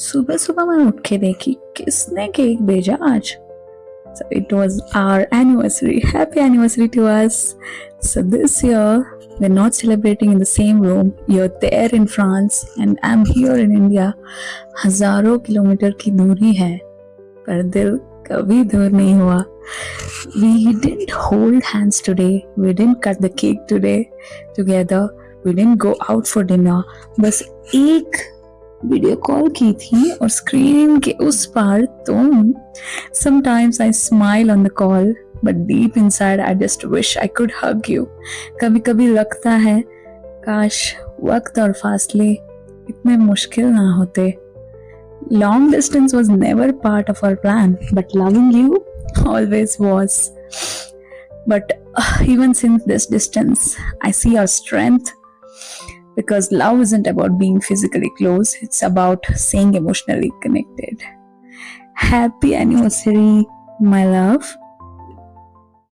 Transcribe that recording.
सुबह सुबह मैं उठ के देखी किसने केक भेजा आज. So it was our anniversary. Happy anniversary to us. So this year we're not celebrating in the same room. You're there in France and I'm here in India. हजारों किलोमीटर की दूरी है पर दिल कभी दूर नहीं हुआ. We didn't hold hands today. We didn't cut the cake today together. We didn't go out for dinner. बस एक वीडियो कॉल की थी और स्क्रीन के उस पार तुम. Sometimes I smile on the call, but deep inside I just wish I could hug you. कभी कभी लगता है काश वक्त और फासले इतने मुश्किल ना होते. Long distance was never part of our plan, but loving you always was. But even since this distance, I see our strength. Because love isn't about being physically close, it's about staying emotionally connected. Happy anniversary, my love.